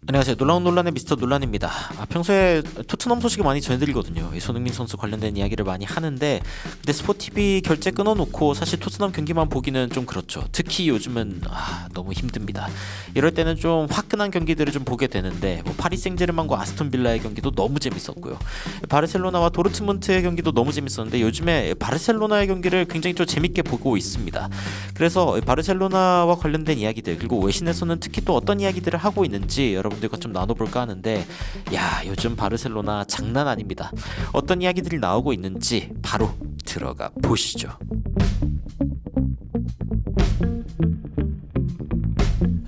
안녕하세요. 놀라운 논란의 미스터 논란입니다. 평소에 토트넘 소식을 많이 전해드리거든요. 이 손흥민 선수 관련된 이야기를 많이 하는데, 근데 스포티비 결제 끊어놓고 사실 토트넘 경기만 보기는 좀 그렇죠. 특히 요즘은 너무 힘듭니다. 이럴 때는 좀 화끈한 경기들을 좀 보게 되는데, 파리 생제르맹과 아스톤 빌라의 경기도 너무 재밌었고요. 바르셀로나와 도르트문트의 경기도 너무 재밌었는데, 요즘에 바르셀로나의 경기를 굉장히 좀 재밌게 보고 있습니다. 그래서 바르셀로나와 관련된 이야기들, 그리고 외신에서는 특히 또 어떤 이야기들을 하고 있는지 여러분들과 좀 나눠볼까 하는데, 요즘 바르셀로나 장난 아닙니다. 어떤 이야기들이 나오고 있는지 바로 들어가 보시죠.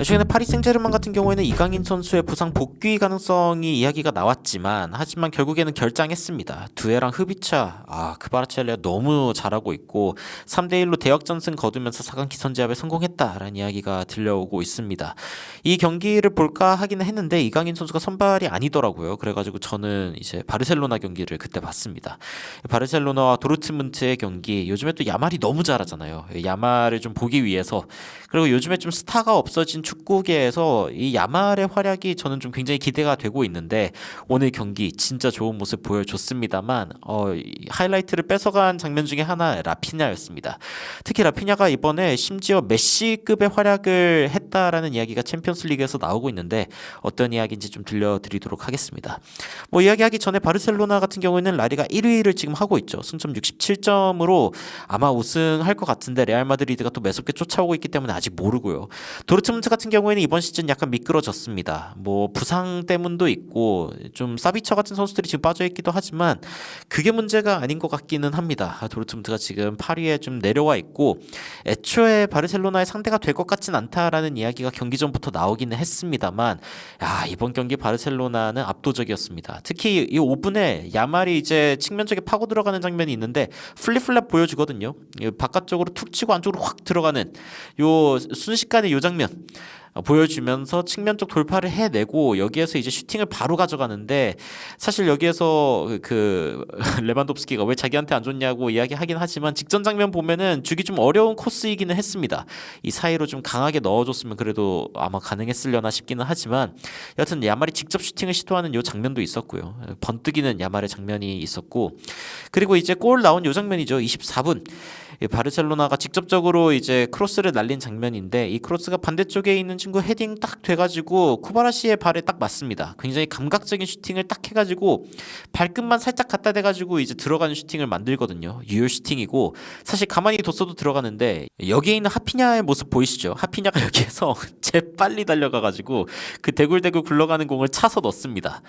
최근에 파리 생제르맹 같은 경우에는 이강인 선수의 부상 복귀 가능성이 이야기가 나왔지만, 하지만 결국에는 결장했습니다. 두에랑 흐비차, 그바르첼레가 너무 잘하고 있고 3대1로 대역전승 거두면서 4강 기선제압에 성공했다라는 이야기가 들려오고 있습니다. 이 경기를 볼까 하기는 했는데 이강인 선수가 선발이 아니더라고요. 그래가지고 저는 이제 바르셀로나 경기를 그때 봤습니다. 바르셀로나와 도르트문트의 경기, 요즘에 또 야말이 너무 잘하잖아요. 야말을 좀 보기 위해서, 그리고 요즘에 좀 스타가 없어진 축구계에서 이 야말의 활약이 저는 좀 굉장히 기대가 되고 있는데, 오늘 경기 진짜 좋은 모습 보여줬습니다만 하이라이트를 뺏어간 장면 중에 하나 라피냐였습니다. 특히 라피냐가 이번에 심지어 메시급의 활약을 했다라는 이야기가 챔피언스리그에서 나오고 있는데, 어떤 이야기인지 좀 들려드리도록 하겠습니다. 이야기하기 전에 바르셀로나 같은 경우에는 라리가 1위를 지금 하고 있죠. 승점 67점으로 아마 우승할 것 같은데, 레알 마드리드가 또 매섭게 쫓아오고 있기 때문에 아직 모르고요. 도르트문트 같은 경우에는 이번 시즌 약간 미끄러졌습니다. 부상 때문도 있고 좀 사비처 같은 선수들이 지금 빠져있기도 하지만 그게 문제가 아닌 것 같기는 합니다. 도르트문트가 지금 8위에 좀 내려와 있고, 애초에 바르셀로나의 상대가 될 것 같진 않다라는 이야기가 경기 전부터 나오기는 했습니다만, 이번 경기 바르셀로나는 압도적이었습니다. 특히 이 5분에 야말이 이제 측면 쪽에 파고 들어가는 장면이 있는데 플립플랩 보여주거든요. 바깥쪽으로 툭 치고 안쪽으로 확 들어가는 요 순식간에 요 장면 보여주면서 측면 쪽 돌파를 해내고, 여기에서 이제 슈팅을 바로 가져가는데, 사실 여기에서 레반도프스키가 왜 자기한테 안 줬냐고 이야기하긴 하지만 직전 장면 보면은 주기 좀 어려운 코스이기는 했습니다. 이 사이로 좀 강하게 넣어줬으면 그래도 아마 가능했으려나 싶기는 하지만, 여하튼 야말이 직접 슈팅을 시도하는 요 장면도 있었고요. 번뜩이는 야말의 장면이 있었고, 그리고 이제 골 나온 요 장면이죠. 24분. 바르셀로나가 직접적으로 이제 크로스를 날린 장면인데, 이 크로스가 반대쪽에 있는 친구 헤딩 딱 돼가지고 쿠바라시의 발에 딱 맞습니다. 굉장히 감각적인 슈팅을 딱 해가지고 발끝만 살짝 갖다 대가지고 이제 들어가는 슈팅을 만들거든요. 유효 슈팅이고, 사실 가만히 뒀어도 들어가는데, 여기에 있는 하피냐의 모습 보이시죠? 하피냐가 여기에서 재빨리 달려가가지고 그 대굴대굴 굴러가는 공을 차서 넣습니다.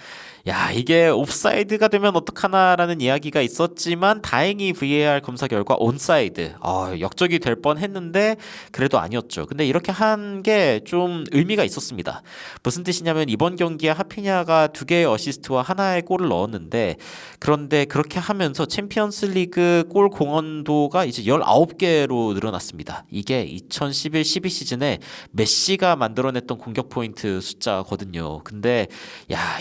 이게 옵사이드가 되면 어떡하나라는 이야기가 있었지만 다행히 VAR 검사 결과 온사이드, 역적이 될 뻔했는데 그래도 아니었죠. 근데 이렇게 한 게 좀 의미가 있었습니다. 무슨 뜻이냐면, 이번 경기에 하피냐가 2개의 어시스트와 하나의 골을 넣었는데, 그런데 그렇게 하면서 챔피언스리그 골 공헌도가 이제 19개로 늘어났습니다. 이게 2011-12 시즌에 메시가 만들어냈던 공격 포인트 숫자거든요. 근데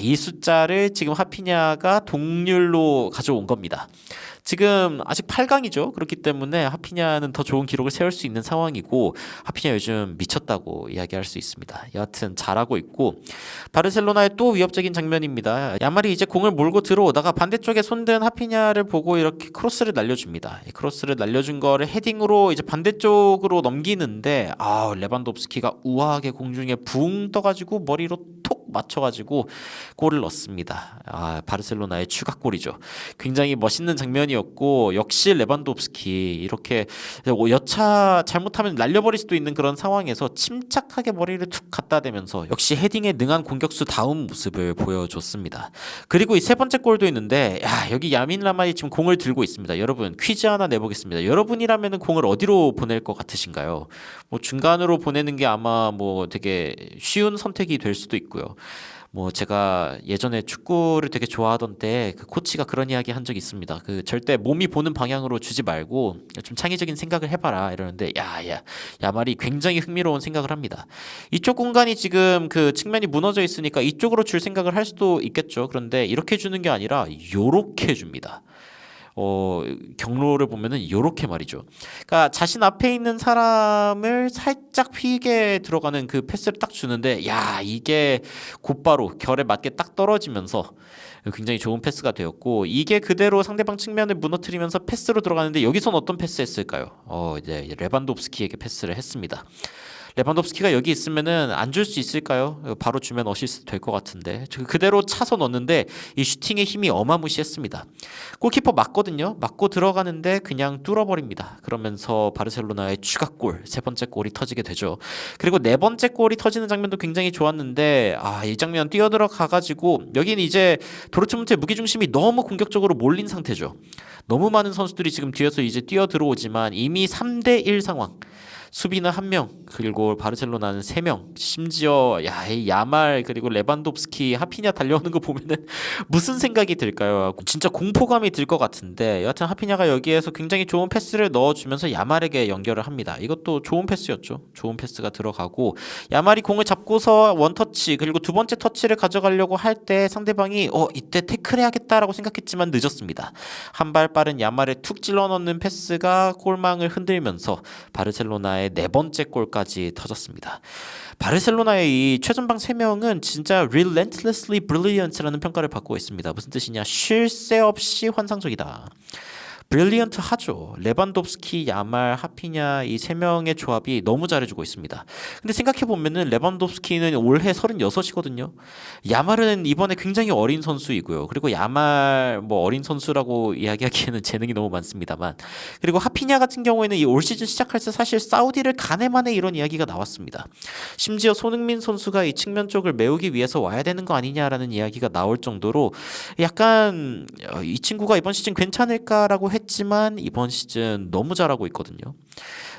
이 숫자를 지금 하피냐가 동률로 가져온 겁니다. 지금 아직 8강이죠. 그렇기 때문에 하피냐는 더 좋은 기록을 세울 수 있는 상황이고, 하피냐 요즘 미쳤다고 이야기할 수 있습니다. 여하튼 잘하고 있고, 바르셀로나의 또 위협적인 장면입니다. 야말이 이제 공을 몰고 들어오다가 반대쪽에 손든 하피냐를 보고 이렇게 크로스를 날려줍니다. 크로스를 날려준 거를 헤딩으로 이제 반대쪽으로 넘기는데, 레반도프스키가 우아하게 공중에 붕 떠가지고 머리로 톡 맞춰가지고 골을 넣습니다. 바르셀로나의 추가골이죠. 굉장히 멋있는 장면이었고, 역시 레반도프스키 이렇게 여차 잘못하면 날려버릴 수도 있는 그런 상황에서 침착하게 머리를 툭 갖다 대면서 역시 헤딩에 능한 공격수 다운 모습을 보여줬습니다. 그리고 이 세 번째 골도 있는데, 여기 야민 라마이 지금 공을 들고 있습니다. 여러분, 퀴즈 하나 내보겠습니다. 여러분이라면 공을 어디로 보낼 것 같으신가요? 중간으로 보내는 게 아마 되게 쉬운 선택이 될 수도 있고요. 제가 예전에 축구를 되게 좋아하던 때 그 코치가 그런 이야기 한 적이 있습니다. 절대 몸이 보는 방향으로 주지 말고 좀 창의적인 생각을 해봐라 이러는데, 야말이 굉장히 흥미로운 생각을 합니다. 이쪽 공간이 지금 그 측면이 무너져 있으니까 이쪽으로 줄 생각을 할 수도 있겠죠. 그런데 이렇게 주는 게 아니라 요렇게 줍니다. 경로를 보면은 이렇게 말이죠. 그러니까 자신 앞에 있는 사람을 살짝 휘게 들어가는 그 패스를 딱 주는데 야 이게 곧바로 결에 맞게 딱 떨어지면서 굉장히 좋은 패스가 되었고 이게 그대로 상대방 측면을 무너뜨리면서 패스로 들어가는데 여기선 어떤 패스했을까요? 이제 레반도프스키에게 패스를 했습니다. 레반도프스키가 여기 있으면은 안 줄 수 있을까요? 바로 주면 어시스트 될 것 같은데 그대로 차서 넣었는데 이 슈팅의 힘이 어마무시했습니다. 골키퍼 맞거든요. 맞고 들어가는데 그냥 뚫어버립니다. 그러면서 바르셀로나의 추가골 세 번째 골이 터지게 되죠. 그리고 네 번째 골이 터지는 장면도 굉장히 좋았는데 이 장면 뛰어들어가가지고 여기는 이제 도르트문트의 무게중심이 너무 공격적으로 몰린 상태죠. 너무 많은 선수들이 지금 뒤에서 이제 뛰어들어오지만 이미 3대1 상황. 수비는 1명 그리고 바르셀로나는 3명 심지어 이 야말 그리고 레반도프스키 하피냐 달려오는 거 보면은 무슨 생각이 들까요? 진짜 공포감이 들 것 같은데 여하튼 하피냐가 여기에서 굉장히 좋은 패스를 넣어주면서 야말에게 연결을 합니다. 이것도 좋은 패스였죠. 좋은 패스가 들어가고 야말이 공을 잡고서 원터치 그리고 두 번째 터치를 가져가려고 할 때 상대방이 이때 태클해야겠다라고 생각했지만 늦었습니다. 한 발 빠른 야말에 툭 찔러 넣는 패스가 골망을 흔들면서 바르셀로나의 네 번째 골까지 터졌습니다. 바르셀로나의 이 최전방 3명은 진짜 relentlessly brilliant라는 평가를 받고 있습니다. 무슨 뜻이냐? 쉴 새 없이 환상적이다. 브릴리언트 하죠. 레반도프스키, 야말, 하피냐 이 3명의 조합이 너무 잘해주고 있습니다. 근데 생각해보면은 레반도프스키는 올해 36이거든요. 야말은 이번에 굉장히 어린 선수이고요. 그리고 야말 어린 선수라고 이야기하기에는 재능이 너무 많습니다만 그리고 하피냐 같은 경우에는 이 올 시즌 시작할 때 사실 사우디를 가네만에 이런 이야기가 나왔습니다. 심지어 손흥민 선수가 이 측면 쪽을 메우기 위해서 와야 되는 거 아니냐라는 이야기가 나올 정도로 약간 이 친구가 이번 시즌 괜찮을까라고 했지만 이번 시즌 너무 잘하고 있거든요.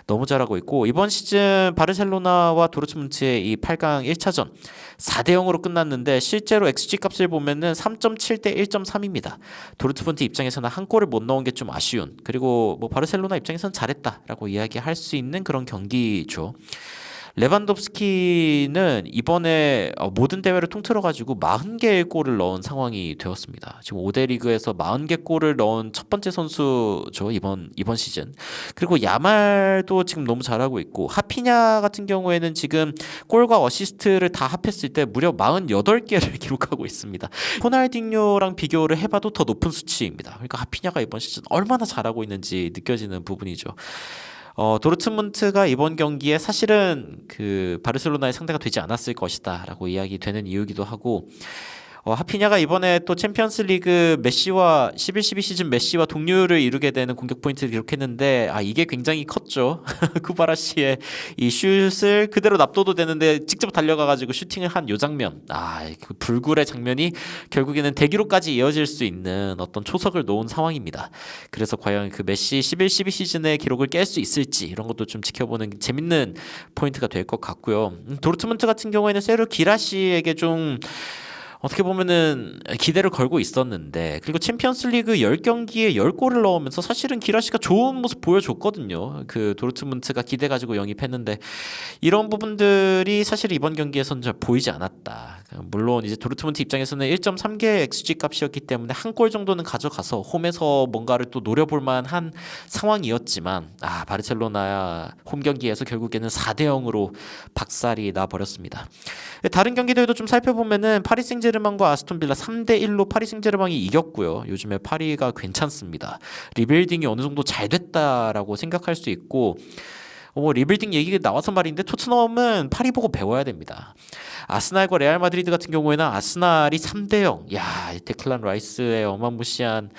너무 잘하고 있고 이번 시즌 바르셀로나와 도르트문트의 이 8강 1차전 4대0으로 끝났는데 실제로 XG 값을 보면은 3.7대 1.3입니다. 도르트문트 입장에서는 한 골을 못 넣은 게 좀 아쉬운 그리고 바르셀로나 입장에서는 잘했다라고 이야기할 수 있는 그런 경기죠. 레반도프스키는 이번에 모든 대회를 통틀어가지고 40개의 골을 넣은 상황이 되었습니다. 지금 5대 리그에서 40개 골을 넣은 첫 번째 선수죠. 이번 시즌. 그리고 야말도 지금 너무 잘하고 있고 하피냐 같은 경우에는 지금 골과 어시스트를 다 합했을 때 무려 48개를 기록하고 있습니다. 호날딩요랑 비교를 해봐도 더 높은 수치입니다. 그러니까 하피냐가 이번 시즌 얼마나 잘하고 있는지 느껴지는 부분이죠. 도르트문트가 이번 경기에 사실은 그 바르셀로나의 상대가 되지 않았을 것이다라고 이야기되는 이유기도 하고 하피냐가 이번에 또 챔피언스리그 메시와 11-12 시즌 메시와 동률을 이루게 되는 공격 포인트를 기록했는데 이게 굉장히 컸죠. 쿠바라시의 이 슛을 그대로 납둬도 되는데 직접 달려가가지고 슈팅을 한 요 장면 그 불굴의 장면이 결국에는 대기록까지 이어질 수 있는 어떤 초석을 놓은 상황입니다. 그래서 과연 그 메시 11-12 시즌의 기록을 깰 수 있을지 이런 것도 좀 지켜보는 재밌는 포인트가 될 것 같고요. 도르트문트 같은 경우에는 세르 기라시에게 좀 어떻게 보면은 기대를 걸고 있었는데 그리고 챔피언스리그 10경기에 10골을 넣으면서 사실은 기라시가 좋은 모습 보여줬거든요. 그 도르트문트가 기대 가지고 영입했는데 이런 부분들이 사실 이번 경기에서는 잘 보이지 않았다. 물론 이제 도르트문트 입장에서는 1.3개의 XG 값이었기 때문에 한 골 정도는 가져가서 홈에서 뭔가를 또 노려볼 만한 상황이었지만 바르셀로나 홈 경기에서 결국에는 4대0으로 박살이 나버렸습니다. 다른 경기들도 좀 살펴보면은 파리 생제르맹과 아스톤 빌라 3대1로 파리 생제르맹이 이겼고요. 요즘에 파리가 괜찮습니다. 리빌딩이 어느 정도 잘 됐다라고 생각할 수 있고 리빌딩 얘기가 나와서 말인데 토트넘은 파리 보고 배워야 됩니다. 아스날과 레알 마드리드 같은 경우에는 아스날이 3대0 데클란 라이스의 어마무시한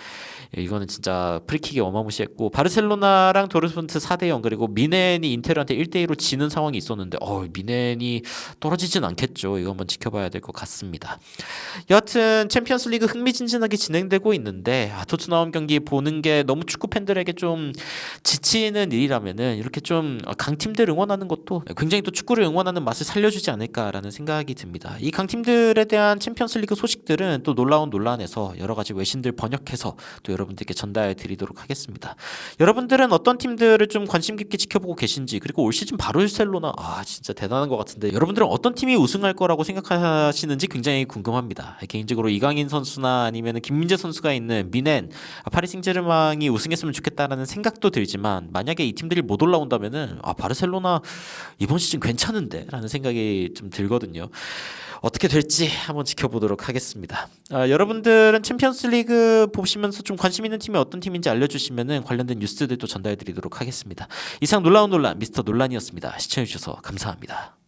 이거는 진짜 프리킥이 어마무시했고 바르셀로나랑 도르트문트 4대0 그리고 미넨이 인테르한테 1대2로 지는 상황이 있었는데 미넨이 떨어지진 않겠죠. 이거 한번 지켜봐야 될 것 같습니다. 여하튼 챔피언스리그 흥미진진하게 진행되고 있는데 토트넘 경기 보는 게 너무 축구 팬들에게 좀 지치는 일이라면은 이렇게 좀 강팀들 응원하는 것도 굉장히 또 축구를 응원하는 맛을 살려주지 않을까라는 생각이 듭니다. 이 강팀들에 대한 챔피언스리그 소식들은 또 놀라운 논란에서 여러 가지 외신들 번역해서 또 여러분들께 전달 드리도록 하겠습니다. 여러분들은 어떤 팀들을 좀 관심 깊게 지켜보고 계신지, 그리고 올 시즌 바르셀로나 진짜 대단한 것 같은데 여러분들은 어떤 팀이 우승할 거라고 생각하시는지 굉장히 궁금합니다. 개인적으로 이강인 선수나 아니면 김민재 선수가 있는 미넨 파리 생제르맹이 우승했으면 좋겠다라는 생각도 들지만, 만약에 이 팀들이 못 올라온다면은 바르셀로나 이번 시즌 괜찮은데 라는 생각이 좀 들거든요. 어떻게 될지 한번 지켜보도록 하겠습니다. 여러분들은 챔피언스리그 보시면서 좀 관심 있는 팀이 어떤 팀인지 알려주시면 관련된 뉴스들도 전달드리도록 하겠습니다. 이상 놀라운 논란 미스터 논란이었습니다. 시청해주셔서 감사합니다.